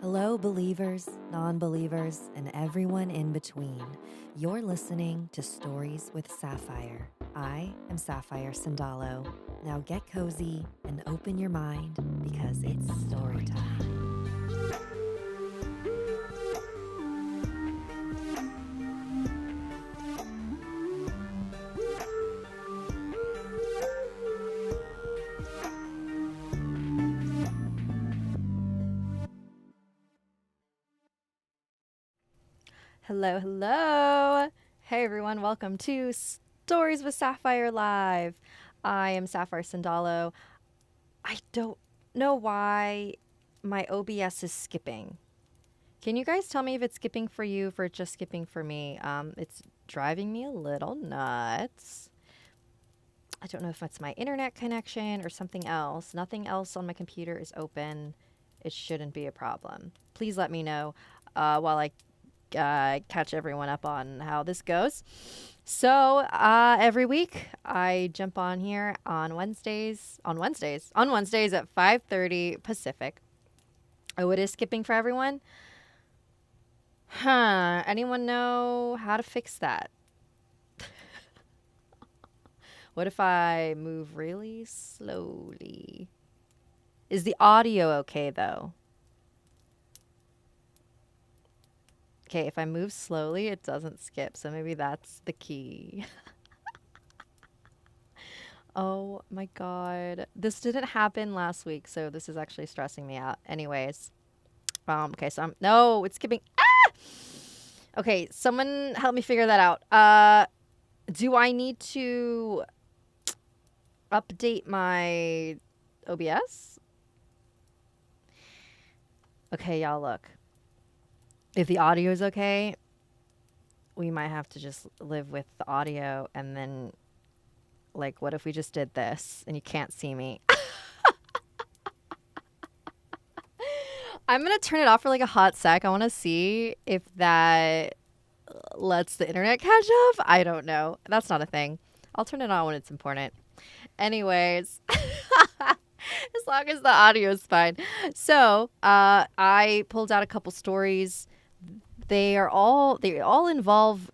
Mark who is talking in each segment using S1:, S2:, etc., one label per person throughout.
S1: Hello, believers, non-believers, and everyone in between. You're listening to Stories with Sapphire. I am Sapphire Sandalo. Now get cozy and open your mind because it's story time.
S2: Hello, hello. Hey everyone, welcome to Stories with Sapphire Live. I am Sapphire Sandalo. I don't know why my OBS is skipping. Can you guys tell me if it's skipping for you, if it's just skipping for me? It's driving me a little nuts. I don't know if it's my internet connection or something else. Nothing else on my computer is open. It shouldn't be a problem. Please let me know while I catch everyone up on how this goes. So every week I jump on here on Wednesdays at 5:30 Pacific. Oh, it is skipping for everyone? Huh. Anyone know how to fix that? What if I move really slowly? Is the audio okay though? Okay, if I move slowly, it doesn't skip. So maybe that's the key. Oh my God. This didn't happen last week, so this is actually stressing me out. Anyways. Okay, so no, it's skipping. Ah! Okay, someone help me figure that out. Do I need to update my OBS? Okay, y'all, look. If the audio is okay, we might have to just live with the audio and then, like, what if we just did this and you can't see me? I'm going to turn it off for like a hot sec. I want to see if that lets the internet catch up. I don't know. That's not a thing. I'll turn it on when it's important. Anyways, as long as the audio is fine. So I pulled out a couple stories. They all involve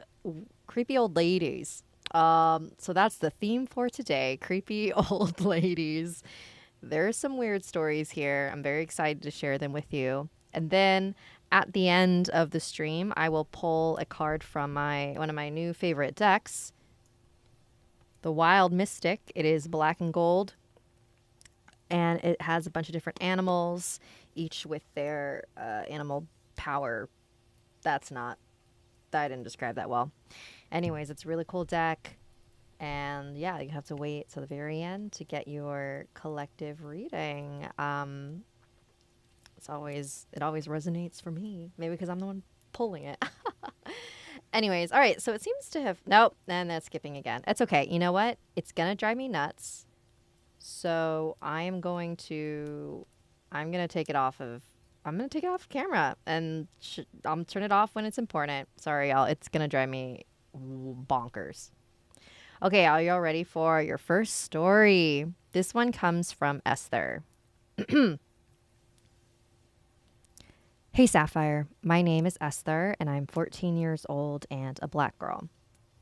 S2: creepy old ladies. So that's the theme for today, creepy old ladies. There are some weird stories here. I'm very excited to share them with you. And then at the end of the stream, I will pull a card from one of my new favorite decks, the Wild Mystic. It is black and gold, and it has a bunch of different animals, each with their animal power. I didn't describe that well. Anyways, it's a really cool deck. And yeah, you have to wait till the very end to get your collective reading. It always resonates for me. Maybe because I'm the one pulling it. Anyways, all right. So it seems to have and that's skipping again. It's okay. You know what? It's gonna drive me nuts. So I'm gonna take it off of. I'm gonna take it off camera and I'm turn it off when it's important. Sorry, y'all. It's gonna drive me bonkers. Okay, are y'all ready for your first story? This one comes from Esther. Hey, Sapphire. My name is Esther, and I'm 14 years old and a black girl. I'm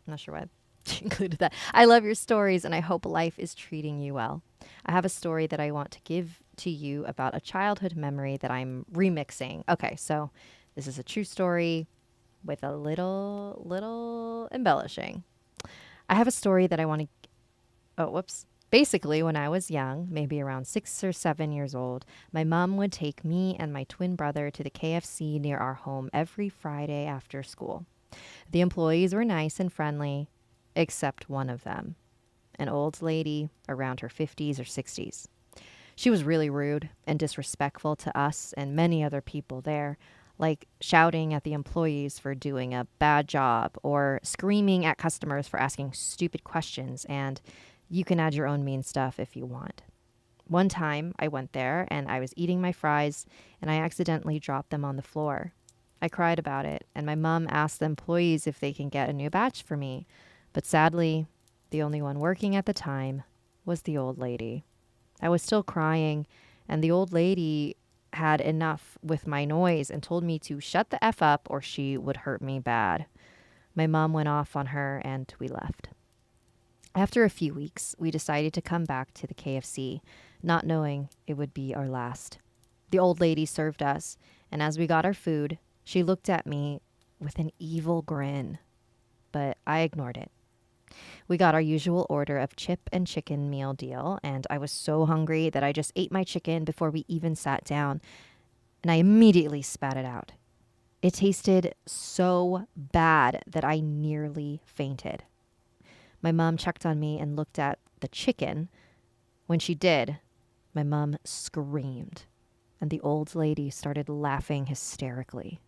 S2: not sure why she included that. I love your stories, and I hope life is treating you well. I have a story that I want to give to you about a childhood memory that I'm remixing. Okay, so this is a true story with a little embellishing. I have a story that I want to... Oh, whoops. Basically, when I was young, maybe around 6 or 7 years old, my mom would take me and my twin brother to the KFC near our home every Friday after school. The employees were nice and friendly, except one of them, an old lady around her 50s or 60s. She was really rude and disrespectful to us and many other people there, like shouting at the employees for doing a bad job or screaming at customers for asking stupid questions. And you can add your own mean stuff if you want. One time I went there and I was eating my fries and I accidentally dropped them on the floor. I cried about it, and my mom asked the employees if they can get a new batch for me. But sadly, the only one working at the time was the old lady. I was still crying, and the old lady had enough with my noise and told me to shut the F up or she would hurt me bad. My mom went off on her and we left. After a few weeks, we decided to come back to the KFC, not knowing it would be our last. The old lady served us, and as we got our food, she looked at me with an evil grin, but I ignored it. We got our usual order of chip and chicken meal deal, and I was so hungry that I just ate my chicken before we even sat down, and I immediately spat it out. It tasted so bad that I nearly fainted. My mom checked on me and looked at the chicken. When she did, my mom screamed, and the old lady started laughing hysterically.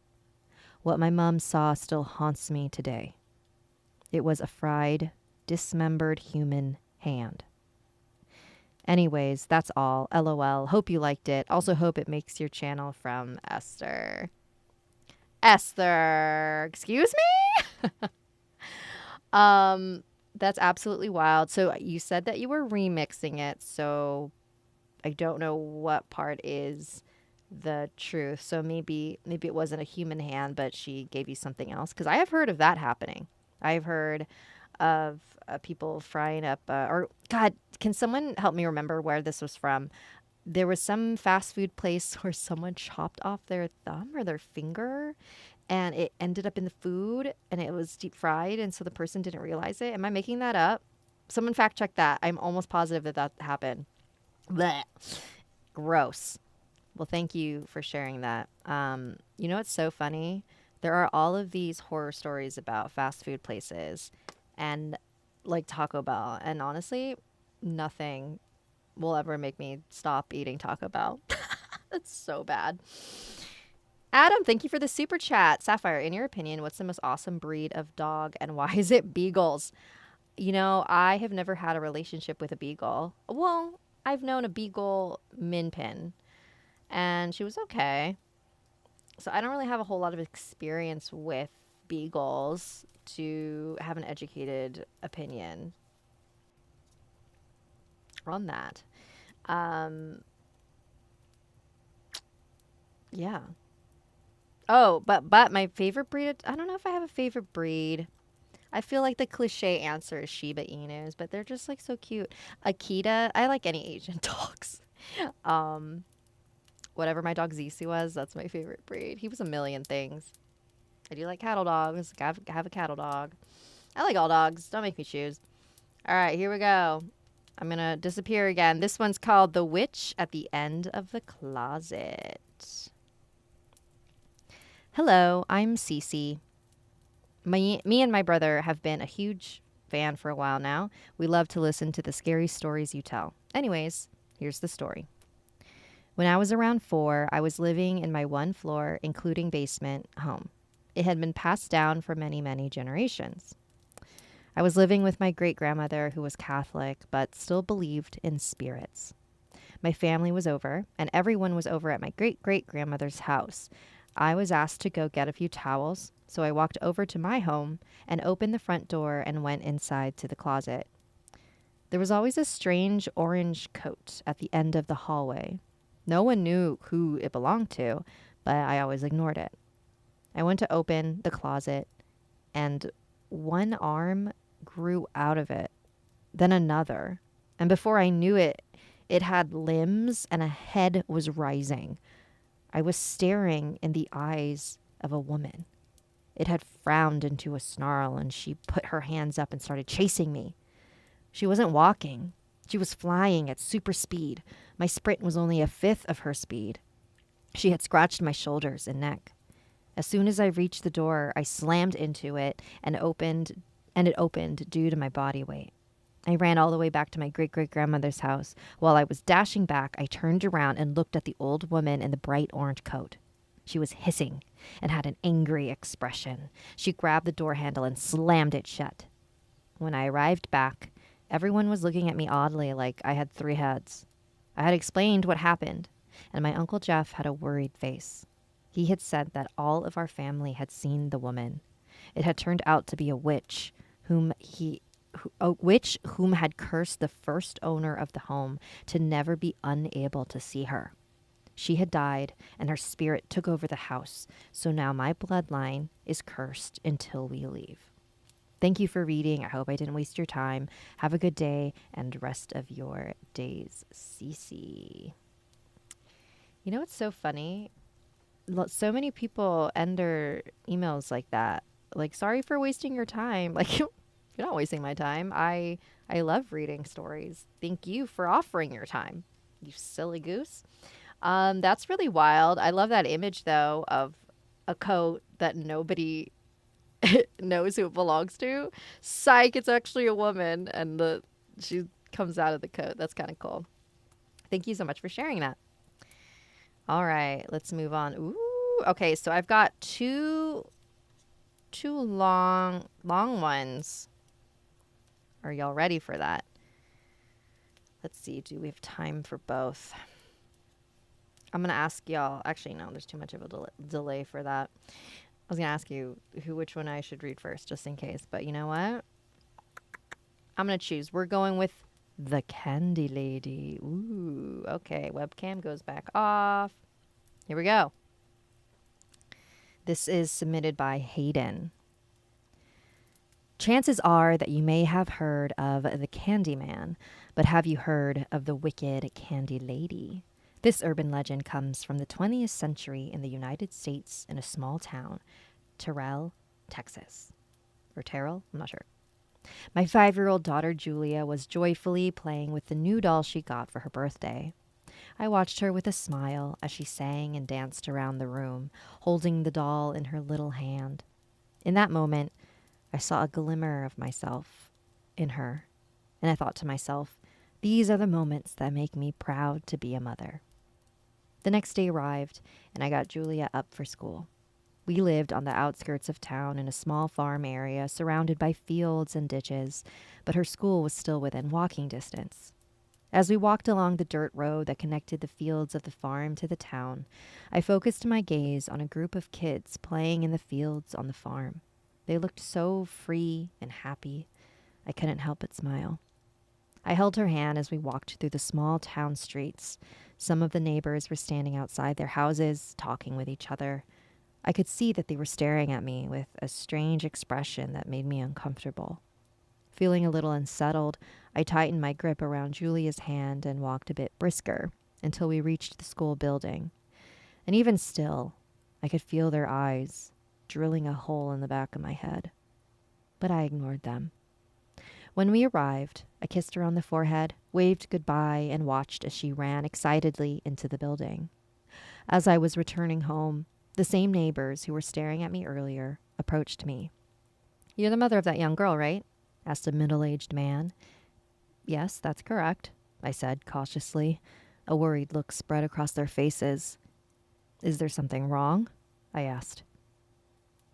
S2: What my mom saw still haunts me today. It was a fried, dismembered human hand. Anyways, that's all. LOL. Hope you liked it. Also hope it makes your channel from Esther. Esther, excuse me? That's absolutely wild. So you said that you were remixing it, so I don't know what part is the truth. So maybe it wasn't a human hand, but she gave you something else. Because I have heard of that happening. I've heard of people frying up, or God, can someone help me remember where this was from? There was some fast food place where someone chopped off their thumb or their finger and it ended up in the food and it was deep fried. And so the person didn't realize it. Am I making that up? Someone fact check that. I'm almost positive that happened. Blech. Gross. Well, thank you for sharing that. You know, it's so funny. There are all of these horror stories about fast food places and like Taco Bell. And honestly, nothing will ever make me stop eating Taco Bell. That's so bad. Adam, thank you for the super chat. Sapphire, in your opinion, what's the most awesome breed of dog and why is it beagles? You know, I have never had a relationship with a beagle. Well, I've known a beagle min pin and she was okay. So I don't really have a whole lot of experience with beagles to have an educated opinion on that. Yeah. Oh, but my favorite breed, I don't know if I have a favorite breed. I feel like the cliche answer is Shiba Inus, but they're just like so cute. Akita, I like any Asian dogs. Whatever my dog Zisu was, that's my favorite breed. He was a million things. I do like cattle dogs. I have a cattle dog. I like all dogs. Don't make me choose. All right, here we go. I'm going to disappear again. This one's called The Witch at the End of the Closet. Hello, I'm Cece. Me and my brother have been a huge fan for a while now. We love to listen to the scary stories you tell. Anyways, here's the story. When I was around 4, I was living in my 1-floor, including basement, home. It had been passed down for many, many generations. I was living with my great-grandmother, who was Catholic, but still believed in spirits. My family was over, and everyone was over at my great-great-grandmother's house. I was asked to go get a few towels, so I walked over to my home and opened the front door and went inside to the closet. There was always a strange orange coat at the end of the hallway. No one knew who it belonged to, but I always ignored it. I went to open the closet, and one arm grew out of it, then another. And before I knew it, it had limbs and a head was rising. I was staring in the eyes of a woman. It had frowned into a snarl, and she put her hands up and started chasing me. She wasn't walking. She was flying at super speed. My sprint was only a fifth of her speed. She had scratched my shoulders and neck. As soon as I reached the door, I slammed into it and it opened due to my body weight. I ran all the way back to my great-great-grandmother's house. While I was dashing back, I turned around and looked at the old woman in the bright orange coat. She was hissing and had an angry expression. She grabbed the door handle and slammed it shut. When I arrived back, everyone was looking at me oddly, like I had 3 heads. I had explained what happened, and my Uncle Jeff had a worried face. He had said that all of our family had seen the woman. It had turned out to be a witch whom had cursed the first owner of the home to never be unable to see her. She had died, and her spirit took over the house, so now my bloodline is cursed until we leave. Thank you for reading. I hope I didn't waste your time. Have a good day and rest of your days, Cece. You know what's so funny? So many people end their emails like that. Like, sorry for wasting your time. Like, you're not wasting my time. I love reading stories. Thank you for offering your time, you silly goose. That's really wild. I love that image, though, of a coat that nobody knows who it belongs to. Psych, it's actually a woman, and she comes out of the coat. That's kind of cool. Thank you so much for sharing that. All right, let's move on. Ooh, okay, so I've got two long ones. Are y'all ready for that? Let's see, do we have time for both? I'm going to ask y'all. Actually, no, there's too much of a delay for that. I was going to ask you which one I should read first, just in case. But you know what? I'm going to choose. We're going with The Candy Lady. Ooh, okay. Webcam goes back off. Here we go. This is submitted by Hayden. Chances are that you may have heard of the Candyman, but have you heard of the wicked Candy Lady? This urban legend comes from the 20th century in the United States in a small town, Terrell, Texas. Or Terrell? I'm not sure. My 5-year-old daughter Julia was joyfully playing with the new doll she got for her birthday. I watched her with a smile as she sang and danced around the room, holding the doll in her little hand. In that moment, I saw a glimmer of myself in her, and I thought to myself, these are the moments that make me proud to be a mother. The next day arrived, and I got Julia up for school. We lived on the outskirts of town in a small farm area surrounded by fields and ditches, but her school was still within walking distance. As we walked along the dirt road that connected the fields of the farm to the town, I focused my gaze on a group of kids playing in the fields on the farm. They looked so free and happy. I couldn't help but smile. I held her hand as we walked through the small town streets. Some of the neighbors were standing outside their houses, talking with each other. I could see that they were staring at me with a strange expression that made me uncomfortable. Feeling a little unsettled, I tightened my grip around Julia's hand and walked a bit brisker until we reached the school building. And even still, I could feel their eyes drilling a hole in the back of my head. But I ignored them. When we arrived, I kissed her on the forehead, waved goodbye, and watched as she ran excitedly into the building. As I was returning home, the same neighbors who were staring at me earlier approached me. "You're the mother of that young girl, right?" asked a middle-aged man. "Yes, that's correct," I said cautiously. A worried look spread across their faces. "Is there something wrong?" I asked.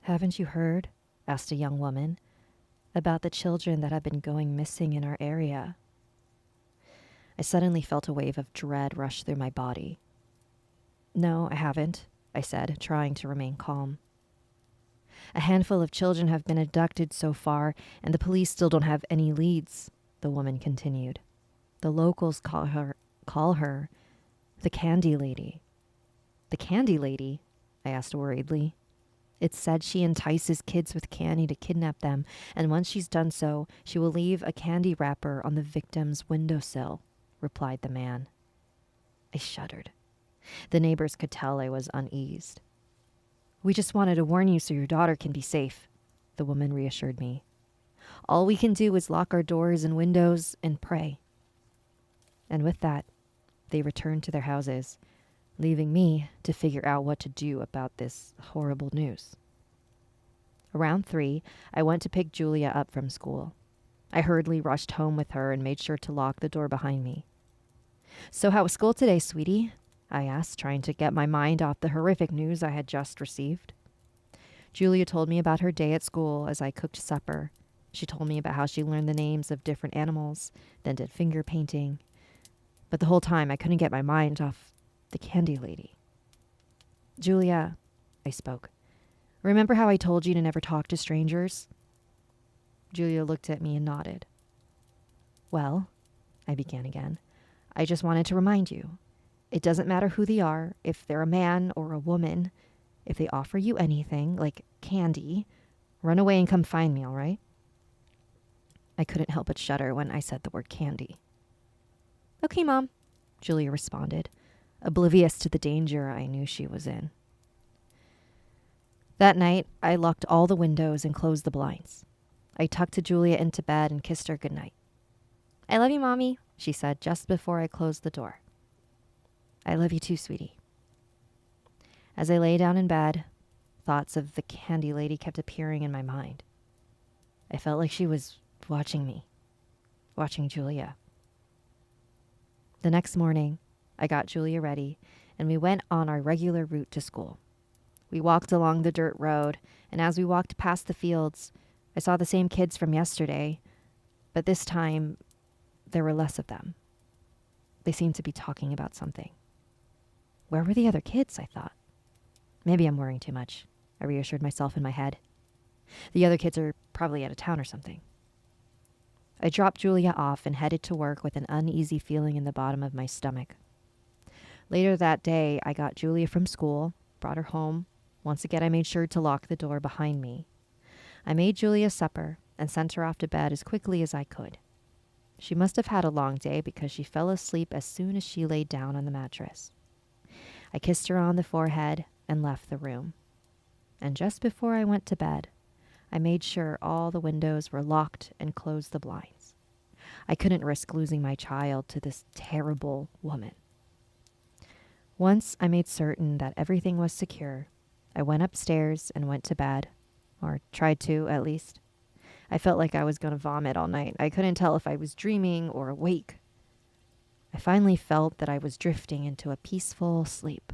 S2: "Haven't you heard," asked a young woman, "about the children that have been going missing in our area?" I suddenly felt a wave of dread rush through my body. "No, I haven't," I said, trying to remain calm. "A handful of children have been abducted so far, and the police still don't have any leads," the woman continued. "The locals call her the Candy Lady." "The Candy Lady?" I asked worriedly. "It's said she entices kids with candy to kidnap them, and once she's done so, she will leave a candy wrapper on the victim's windowsill," replied the man. I shuddered. The neighbors could tell I was uneased. "We just wanted to warn you so your daughter can be safe," the woman reassured me. "All we can do is lock our doors and windows and pray." And with that, they returned to their houses, leaving me to figure out what to do about this horrible news. Around 3, I went to pick Julia up from school. I hurriedly rushed home with her and made sure to lock the door behind me. "So how was school today, sweetie?" I asked, trying to get my mind off the horrific news I had just received. Julia told me about her day at school as I cooked supper. She told me about how she learned the names of different animals, then did finger painting. But the whole time I couldn't get my mind off the candy lady. Julia, I spoke. Remember how I told you to never talk to strangers? Julia looked at me and nodded. Well, I began again, I just wanted to remind you. It doesn't matter who they are, if they're a man or a woman. If they offer you anything, like candy, run away and come find me, all right? I couldn't help but shudder when I said the word candy. Okay, Mom, Julia responded, oblivious to the danger I knew she was in. That night, I locked all the windows and closed the blinds. I tucked Julia into bed and kissed her goodnight. I love you, Mommy, she said just before I closed the door. I love you too, sweetie. As I lay down in bed, thoughts of the candy lady kept appearing in my mind. I felt like she was watching me, watching Julia. The next morning, I got Julia ready, and we went on our regular route to school. We walked along the dirt road, and as we walked past the fields, I saw the same kids from yesterday, but this time, there were less of them. They seemed to be talking about something. Where were the other kids, I thought. Maybe I'm worrying too much, I reassured myself in my head. The other kids are probably out of town or something. I dropped Julia off and headed to work with an uneasy feeling in the bottom of my stomach. Later that day, I got Julia from school, brought her home. Once again, I made sure to lock the door behind me. I made Julia supper and sent her off to bed as quickly as I could. She must have had a long day because she fell asleep as soon as she laid down on the mattress. I kissed her on the forehead and left the room. And just before I went to bed, I made sure all the windows were locked and closed the blinds. I couldn't risk losing my child to this terrible woman. Once I made certain that everything was secure, I went upstairs and went to bed, or tried to, at least. I felt like I was going to vomit all night. I couldn't tell if I was dreaming or awake. I finally felt that I was drifting into a peaceful sleep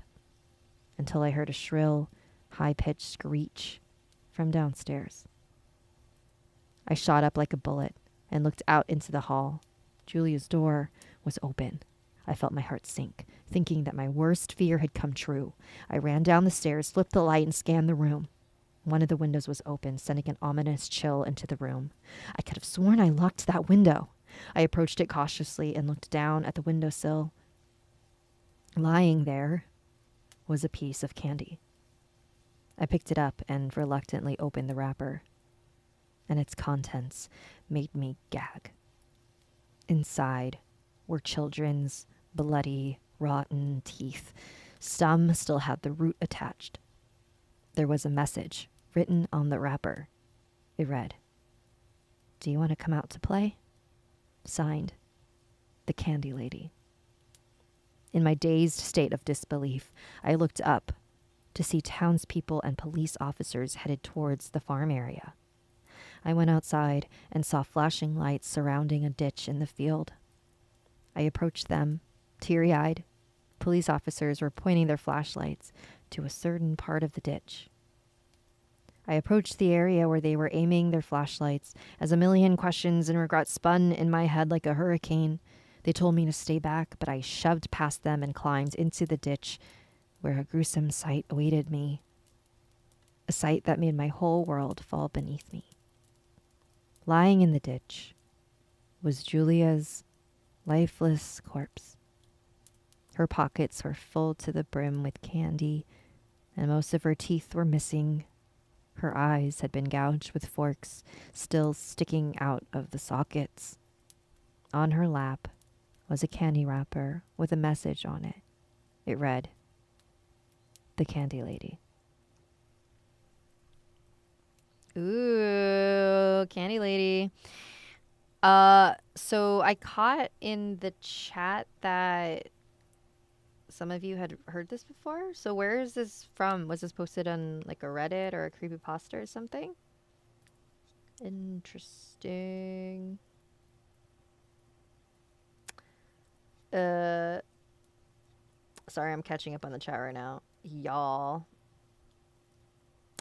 S2: until I heard a shrill, high-pitched screech from downstairs. I shot up like a bullet and looked out into the hall. Julia's door was open. I felt my heart sink, thinking that my worst fear had come true. I ran down the stairs, flipped the light, and scanned the room. One of the windows was open, sending an ominous chill into the room. I could have sworn I locked that window. I approached it cautiously and looked down at the windowsill. Lying there was a piece of candy. I picked it up and reluctantly opened the wrapper, and its contents made me gag. Inside were children's bloody, rotten teeth. Some still had the root attached. There was a message written on the wrapper. It read, "Do you want to come out to play?" Signed, the Candy Lady. In my dazed state of disbelief, I looked up to see townspeople and police officers headed towards the farm area. I went outside and saw flashing lights surrounding a ditch in the field. I approached them, teary-eyed. Police officers were pointing their flashlights to a certain part of the ditch. I approached the area where they were aiming their flashlights as a million questions and regrets spun in my head like a hurricane. They told me to stay back, but I shoved past them and climbed into the ditch where a gruesome sight awaited me. A sight that made my whole world fall beneath me. Lying in the ditch was Julia's lifeless corpse. Her pockets were full to the brim with candy, and most of her teeth were missing. Her eyes had been gouged with forks, still sticking out of the sockets. On her lap was a candy wrapper with a message on it. It read, "The Candy Lady." Ooh, Candy Lady. So I caught in the chat that some of you had heard this before. So where is this from? Was this posted on like a Reddit or a creepypasta or something? Interesting. Sorry, I'm catching up on the chat right now. Y'all.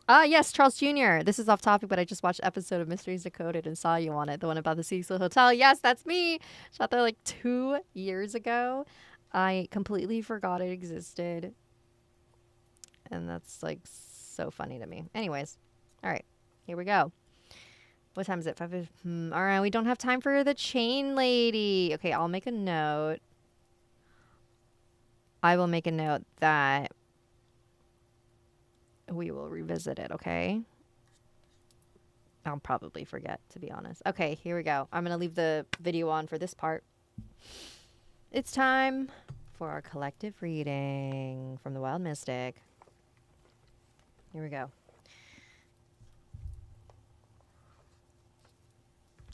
S2: Ah, yes, Charles Jr. This is off topic, but I just watched an episode of Mysteries Decoded and saw you on it. The one about the Cecil Hotel. Yes, that's me. Shot there like 2 years ago. I completely forgot it existed. And that's like so funny to me. Anyways, all right, here we go. What time is it? 5. All right, we don't have time for the chain lady. Okay, I'll make a note. I will make a note that we will revisit it, okay? I'll probably forget, to be honest. Okay, here we go. I'm going to leave the video on for this part. It's time for our collective reading from the Wild Mystic. Here we go.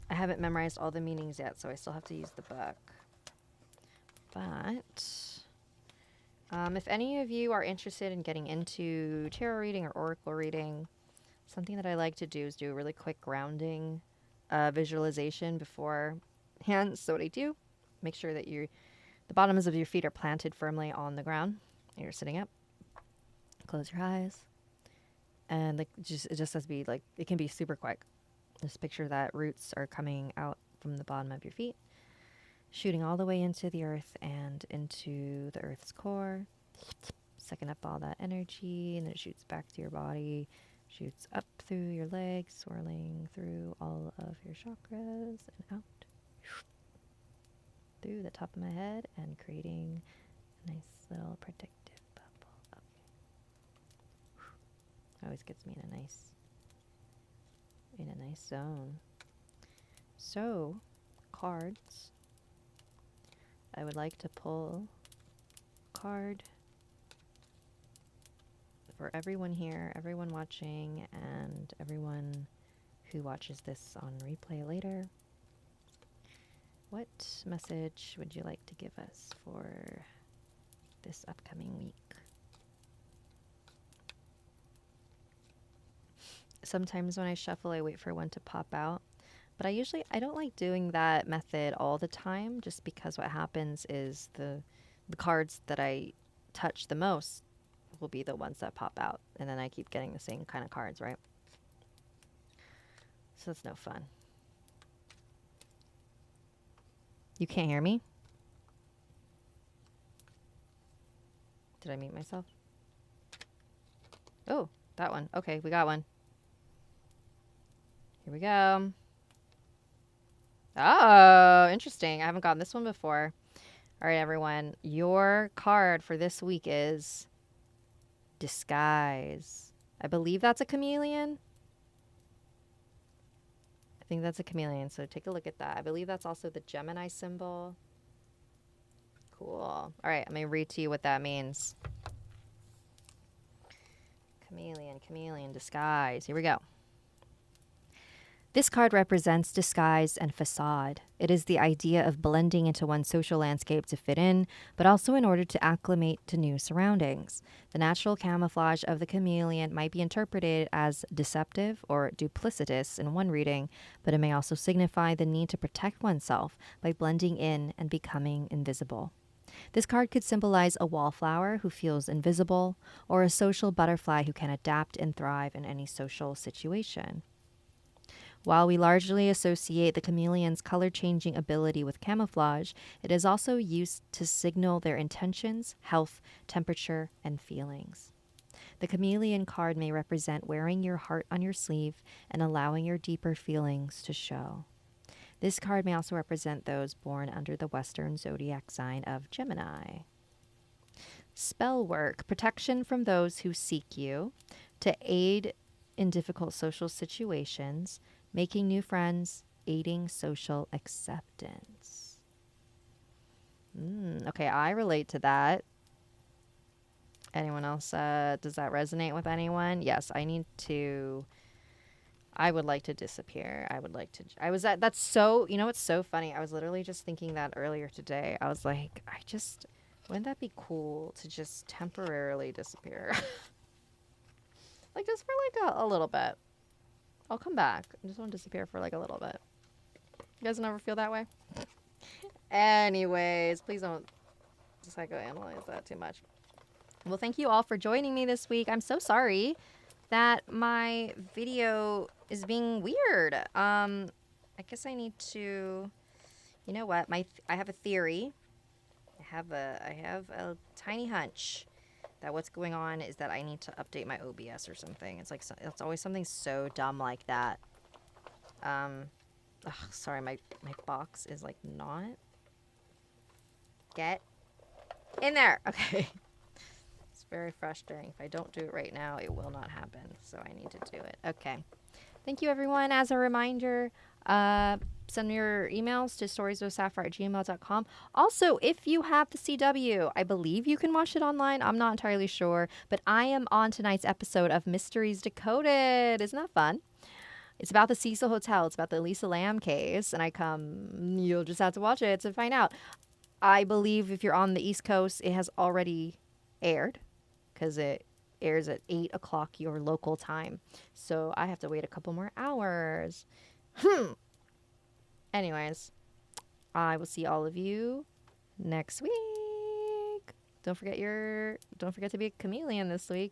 S2: I haven't memorized all the meanings yet, so I still have to use the book. But if any of you are interested in getting into tarot reading or oracle reading, something that I like to do is do a really quick grounding visualization beforehand. So what I do, make sure that the bottoms of your feet are planted firmly on the ground. You're sitting up. Close your eyes. And it just has to be like, it can be super quick. Just picture that roots are coming out from the bottom of your feet, shooting all the way into the earth and into the earth's core, sucking up all that energy, and then it shoots back to your body, shoots up through your legs, swirling through all of your chakras and out through the top of my head and creating a nice little protective bubble up. Always gets me in a nice zone. So, cards. I would like to pull a card for everyone here, everyone watching, and everyone who watches this on replay later. What message would you like to give us for this upcoming week? Sometimes when I shuffle, I wait for one to pop out. But I don't like doing that method all the time, just because what happens is the cards that I touch the most will be the ones that pop out. And then I keep getting the same kind of cards, right? So that's no fun. You can't hear me? Did I mute myself? Oh, that one. Okay, we got one. Here we go. Oh, interesting. I haven't gotten this one before. All right, everyone. Your card for this week is Disguise. I believe that's a chameleon. I think that's a chameleon, so take a look at that. I believe that's also the Gemini symbol. Cool. All right, I'm going to read to you what that means. Chameleon, disguise. Here we go. This card represents disguise and facade. It is the idea of blending into one's social landscape to fit in, but also in order to acclimate to new surroundings. The natural camouflage of the chameleon might be interpreted as deceptive or duplicitous in one reading, but it may also signify the need to protect oneself by blending in and becoming invisible. This card could symbolize a wallflower who feels invisible, or a social butterfly who can adapt and thrive in any social situation. While we largely associate the chameleon's color-changing ability with camouflage, it is also used to signal their intentions, health, temperature, and feelings. The chameleon card may represent wearing your heart on your sleeve and allowing your deeper feelings to show. This card may also represent those born under the Western zodiac sign of Gemini. Spell work, protection from those who seek you, to aid in difficult social situations, making new friends, aiding social acceptance. Okay, I relate to that. Anyone else? Does that resonate with anyone? Yes, I would like to disappear. That's so, it's so funny. I was literally just thinking that earlier today. I was like, wouldn't that be cool to just temporarily disappear? Like just for like a little bit. I'll come back. I just want to disappear for like a little bit. You guys never feel that way? Anyways, please don't psychoanalyze that too much. Well, thank you all for joining me this week. I'm so sorry that my video is being weird. I guess I need to, you know what? I have a theory. I have a tiny hunch that what's going on is that I need to update my OBS or something. It's like it's always something so dumb like that. Sorry, my box is like not. Get in there. Okay. It's very frustrating. If I don't do it right now, it will not happen. So I need to do it. Okay. Thank you, everyone. As a reminder, send me your emails to storieswithsapphire@gmail.com. Also, if you have the CW, I believe you can watch it online. I'm not entirely sure. But I am on tonight's episode of Mysteries Decoded. Isn't that fun? It's about the Cecil Hotel. It's about the Elisa Lam case. And you'll just have to watch it to find out. I believe if you're on the East Coast, it has already aired because it airs at 8 o'clock your local time. So I have to wait a couple more hours. Anyways, I will see all of you next week. Don't forget to be a chameleon this week.